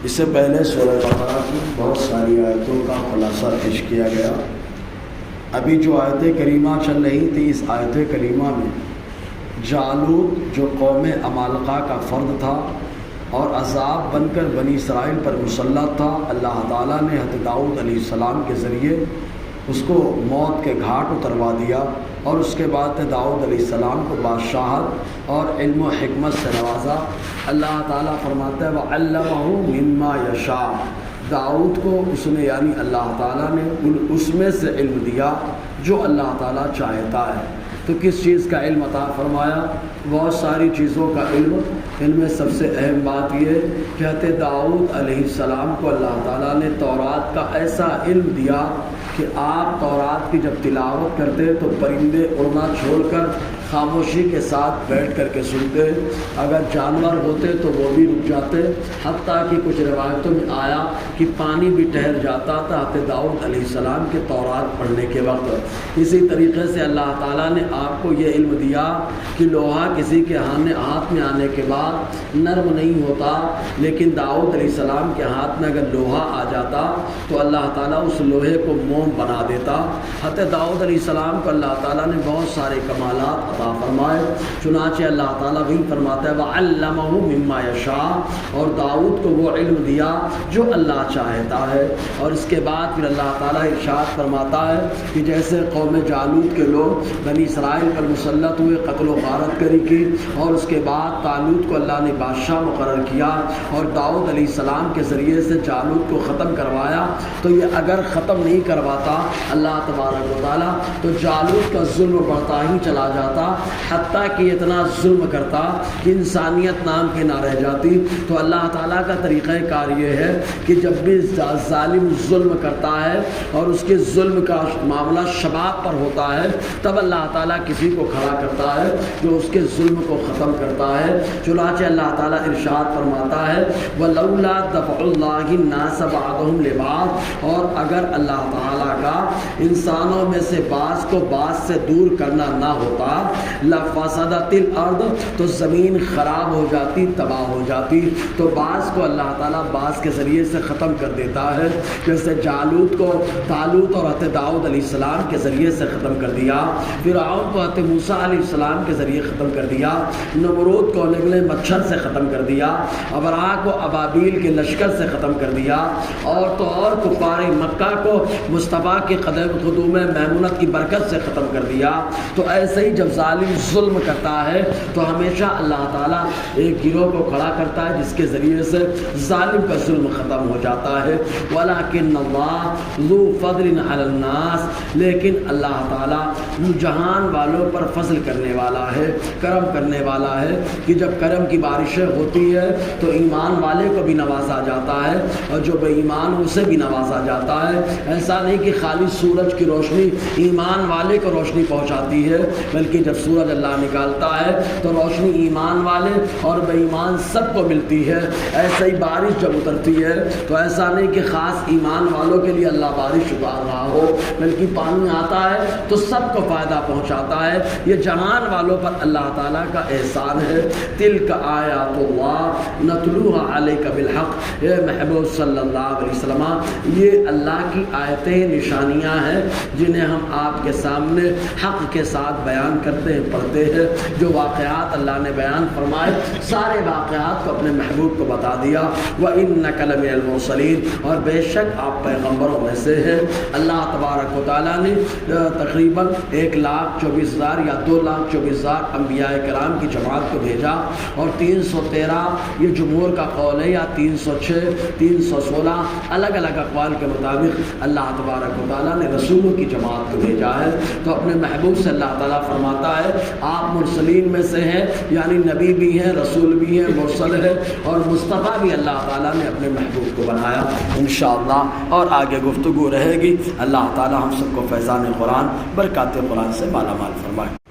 اس سے پہلے سورہ بقرہ کی بہت ساری آیتوں کا خلاصہ پیش کیا گیا۔ ابھی جو آیت کریمہ چل رہی تھی، اس آیت کریمہ میں جالوت جو قوم عمالقہ کا فرد تھا اور عذاب بن کر بنی اسرائیل پر مسلط تھا، اللہ تعالیٰ نے حضرت داؤد علیہ السلام کے ذریعے اس کو موت کے گھاٹ اتروا دیا، اور اس کے بعد داؤد علیہ السلام کو بادشاہت اور علم و حکمت سے نوازا۔ اللہ تعالیٰ فرماتا ہے وَعَلَّمَهُ مِمَّا يَشَاءُ، داؤد کو اس نے یعنی اللہ تعالیٰ نے اس میں سے علم دیا جو اللہ تعالیٰ چاہتا ہے۔ تو کس چیز کا علم عطا فرمایا؟ بہت ساری چیزوں کا علم۔ ان میں سب سے اہم بات یہ کہ حضرت داؤد علیہ السلام کو اللہ تعالیٰ نے تورات کا ایسا علم دیا کہ آپ تورات کی جب تلاوت کرتے تو پرندے اڑنا چھوڑ کر خاموشی کے ساتھ بیٹھ کر کے سنتے، اگر جانور ہوتے تو وہ بھی رک جاتے، حتیٰ کہ کچھ روایتوں میں آیا کہ پانی بھی ٹھہر جاتا تھا حضرت داؤد علیہ السلام کے تورات پڑھنے کے وقت۔ اسی طریقے سے اللہ تعالیٰ نے آپ کو یہ علم دیا کہ لوہا کسی کے ہاتھ میں آنے کے بعد نرم نہیں ہوتا، لیکن داؤد علیہ السلام کے ہاتھ میں اگر لوہا آ جاتا تو اللہ تعالیٰ اس لوہے کو موم بنا دیتا۔ حضرت داؤد علیہ السلام کو اللہ تعالیٰ نے بہت سارے کمالات عطا فرمائے، چنانچہ اللہ تعالیٰ بھی فرماتا ہے وَعَلَّمَهُ مِمَّا يَشَاءُ، اور داؤد کو وہ علم دیا جو اللہ چاہتا ہے۔ اور اس کے بعد پھر اللہ تعالیٰ ارشاد فرماتا ہے کہ جیسے قوم جالوت کے لوگ بنی اسرائیل پر مسلط ہوئے، قتل و غارت کری کی، اور اس کے بعد طالوت کو اللہ نے بادشاہ مقرر کیا اور داؤد علیہ السلام کے ذریعے سے جالوت کو ختم کروایا، تو یہ اگر ختم نہیں کرواتا اللہ تبارک و تعالیٰ تو جالوت کا ظلم بڑھتا ہی چلا جاتا، حتیٰ کہ اتنا ظلم کرتا کہ انسانیت نام کی نہ رہ جاتی۔ تو اللہ تعالیٰ کا طریقہ کار یہ ہے کہ جب بھی ظالم ظلم کرتا ہے اور اس کے ظلم کا معاملہ شباب پر ہوتا ہے، تب اللہ تعالیٰ کسی کو کھڑا کرتا ہے جو اس کے ظلم کو ختم کرتا ہے۔ چنانچہ اللہ تعالیٰ ارشاد فرماتا ہے وَلَوْلَا دَفْعُ اللَّهِ النَّاسَ بَعْضَهُمْ لِبَعْضٍ، اور اگر اللہ تعالیٰ کا انسانوں میں سے بعض کو بعض سے دور کرنا نہ ہوتا لَفَسَدَتِ الْأَرْضُ، تو زمین خراب ہو جاتی، تباہ ہو جاتی۔ تو بعض کو اللہ تعالیٰ بعض کے ذریعے سے ختم کر دیتا ہے، جیسے جالوت کو طالوت اور حضرت داؤد علیہ السلام کے ذریعے سے ختم کر دیا، فرعون کو حضرت موسیٰ علیہ السلام کے ذریعے ختم کر دیا، نمرود کو نگلے مچھر سے ختم کر دیا، ابرہہ کو ابابیل کے لشکر سے ختم کر دیا، اور تو اور کفار مکہ کو مصطفیٰ کے قدوم میمونت کی برکت سے ختم کر دیا۔ تو ایسے ہی جب ظالم ظلم کرتا ہے تو ہمیشہ اللہ تعالیٰ ایک گروہ کو کھڑا کرتا ہے جس کے ذریعے سے ظالم کا ظلم ختم ہو جاتا ہے۔ وَلَكِنَّ اللَّهَ ذُو فَضْلٍ عَلَى النَّاسِ، لیکن اللہ تعالیٰ جہان والوں پر فضل کرنے والا ہے، کرم کرنے والا ہے کہ جب کرم کی بارشیں ہوتی ہے تو ایمان والے کو بھی نوازا جاتا ہے اور جو بے ایمان اسے بھی نوازا جاتا ہے۔ ایسا نہیں کہ خالی سورج کی روشنی ایمان والے کو روشنی پہنچاتی ہے، بلکہ جب سورج اللہ نکالتا ہے تو روشنی ایمان والے اور بے ایمان سب کو ملتی ہے۔ ایسے ہی بارش جب اترتی ہے تو ایسا نہیں کہ خاص ایمان والوں کے لیے اللہ بارش اتار رہا ہو، بلکہ پانی آتا ہے تو سب کو فائدہ پہنچاتا ہے۔ یہ جہان والوں پر اللہ تعالیٰ کا احسان ہے۔ تلک آیات اللہ نتلوها علیک بالحق، اے محبوب صلی اللہ علیہ وسلم، یہ اللہ کی آیتیں نشانیاں ہیں جنہیں ہم آپ کے سامنے حق کے ساتھ بیان کرتے ہیں، پڑھتے ہیں۔ جو واقعات اللہ نے بیان فرمائے سارے واقعات کو اپنے محبوب کو بتا دیا۔ وَإِنَّكَ لَمِنَ الْمُرْسَلِينَ، اور بے شک آپ پیغمبروں میں سے ہیں۔ اللہ تبارک و تعالیٰ نے تقریباً 1,24,000 یا 2,24,000 انبیاء کرام کی جماعت کو بھیجا، اور 313 یہ جمہور کا قول ہے، یا 306 316 الگ الگ اقوال کے مطابق اللہ تبارک و تعالیٰ نے رسولوں کی جماعت کو بھیجا ہے۔ تو اپنے محبوب سے اللہ تعالیٰ فرماتا ہے آپ مرسلین میں سے ہیں، یعنی نبی بھی ہیں، رسول بھی ہیں، مرسل ہے، اور مصطفیٰ بھی اللہ تعالیٰ نے اپنے محبوب کو بنایا انشاءاللہ۔ اور آگے گفتگو رہے گی۔ اللہ تعالیٰ ہم سب کو فیضان قرآن، برکات قرآن سے مالا مال فرمائے۔